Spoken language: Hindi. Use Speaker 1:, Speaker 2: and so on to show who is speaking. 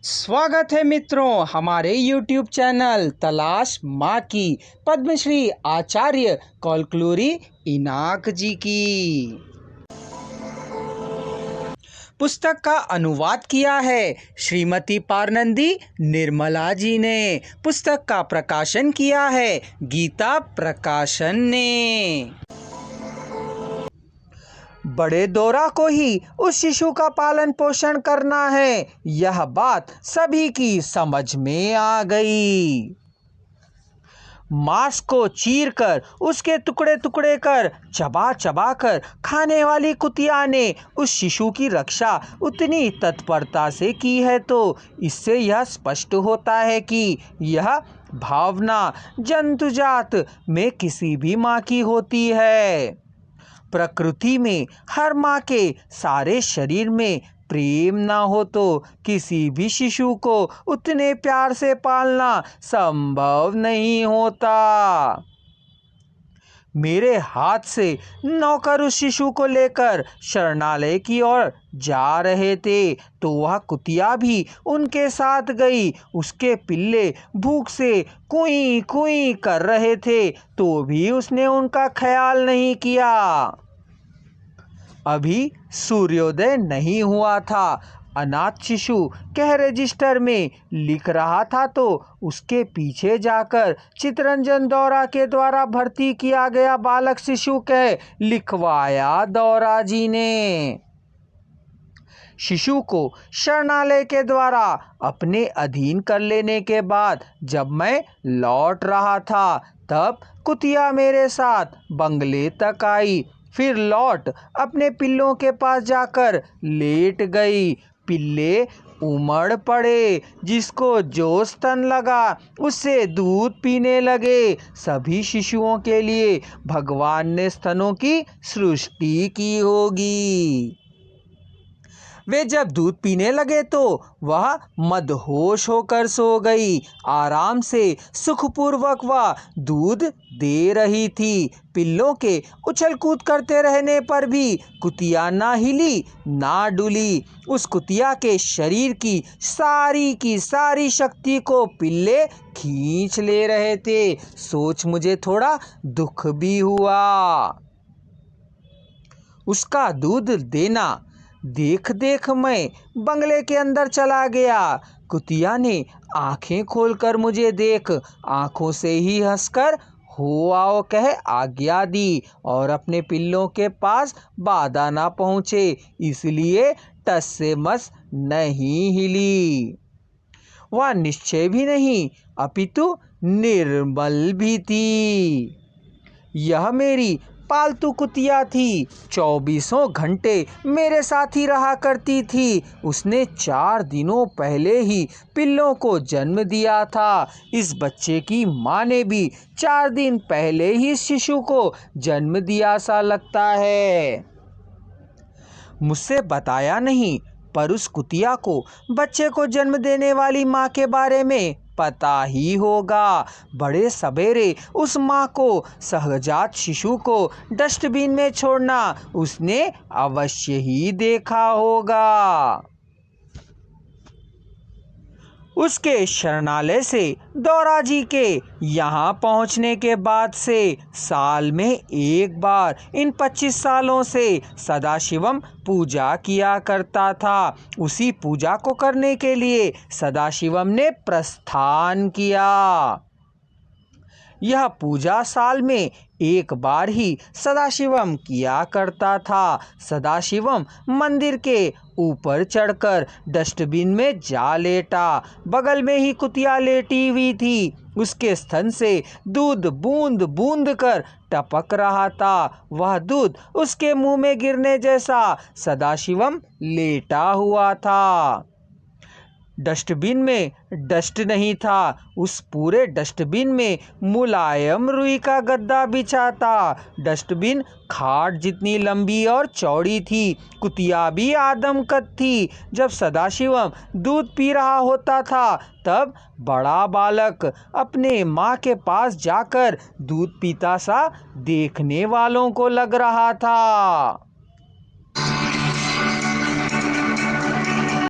Speaker 1: स्वागत है मित्रों हमारे YouTube चैनल तलाश माँ की पद्मश्री आचार्य कौलक्लूरी इनाक जी की। पुस्तक का अनुवाद किया है श्रीमती पारनंदी निर्मला जी ने। पुस्तक का प्रकाशन किया है गीता प्रकाशन ने। बड़े दौरा को ही उस शिशु का पालन पोषण करना है, यह बात सभी की समझ में आ गई। मांस को चीरकर उसके टुकड़े टुकड़े कर चबा चबा कर खाने वाली कुतिया ने उस शिशु की रक्षा उतनी तत्परता से की है, तो इससे यह स्पष्ट होता है कि यह भावना जंतुजात में किसी भी माँ की होती है। प्रकृति में हर माँ के सारे शरीर में प्रेम ना हो तो किसी भी शिशु को उतने प्यार से पालना संभव नहीं होता। मेरे हाथ से नौकर उस शिशु को लेकर शरणालय की ओर जा रहे थे, तो वह कुतिया भी उनके साथ गई। उसके पिल्ले भूख से कुई कुई कर रहे थे, तो भी उसने उनका ख्याल नहीं किया। अभी सूर्योदय नहीं हुआ था। अनाथ शिशु कह रजिस्टर में लिख रहा था, तो उसके पीछे जाकर चितरंजन दौरा के द्वारा भर्ती किया गया बालक शिशु कह लिखवाया दौरा जी ने। शिशु को शरणालय के द्वारा अपने अधीन कर लेने के बाद जब मैं लौट रहा था, तब कुतिया मेरे साथ बंगले तक आई, फिर लौट अपने पिल्लों के पास जाकर लेट गई। पिल्ले उमड़ पड़े, जिसको जो स्तन लगा उससे दूध पीने लगे। सभी शिशुओं के लिए भगवान ने स्तनों की सृष्टि की होगी। वे जब दूध पीने लगे तो वह मदहोश होकर सो गई। आराम से सुखपूर्वक वह दूध दे रही थी। पिल्लों के उछल कूद करते रहने पर भी कुतिया ना हिली ना डुली। उस कुतिया के शरीर की सारी शक्ति को पिल्ले खींच ले रहे थे। सोच मुझे थोड़ा दुख भी हुआ। उसका दूध देना देख देख मैं बंगले के अंदर चला गया। कुतिया ने आंखें खोलकर मुझे देख आंखों से ही हंसकर हो आओ कह आज्ञा दी, और अपने पिल्लों के पास बाधा ना पहुँचे इसलिए टस से मस नहीं हिली। वह निश्चय भी नहीं अपितु निर्बल भी थी। यह मेरी पालतू कुतिया थी। 24 घंटे मेरे साथ ही रहा करती थी। उसने 4 दिनों पहले ही पिल्लों को जन्म दिया था। इस बच्चे की माँ ने भी 4 दिन पहले ही शिशु को जन्म दिया सा लगता है। मुझसे बताया नहीं, पर उस कुतिया को बच्चे को जन्म देने वाली माँ के बारे में पता ही होगा। बड़े सवेरे उस माँ को सहजात शिशु को डस्टबिन में छोड़ना उसने अवश्य ही देखा होगा। उसके शरणालय से दौरा जी के यहाँ पहुँचने के बाद से साल में एक बार इन 25 सालों से सदाशिवम पूजा किया करता था। उसी पूजा को करने के लिए सदाशिवम ने प्रस्थान किया। यह पूजा साल में एक बार ही सदाशिवम किया करता था। सदाशिवम मंदिर के ऊपर चढ़कर डस्टबिन में जा लेटा। बगल में ही कुतिया लेटी हुई थी। उसके स्तन से दूध बूंद बूंद कर टपक रहा था। वह दूध उसके मुंह में गिरने जैसा सदाशिवम लेटा हुआ था। डस्टबिन में डस्ट नहीं था। उस पूरे डस्टबिन में मुलायम रुई का गद्दा बिछा था। डस्टबिन खाट जितनी लंबी और चौड़ी थी। कुतिया भी आदमकद थी। जब सदाशिवम दूध पी रहा होता था, तब बड़ा बालक अपने माँ के पास जाकर दूध पीता सा देखने वालों को लग रहा था।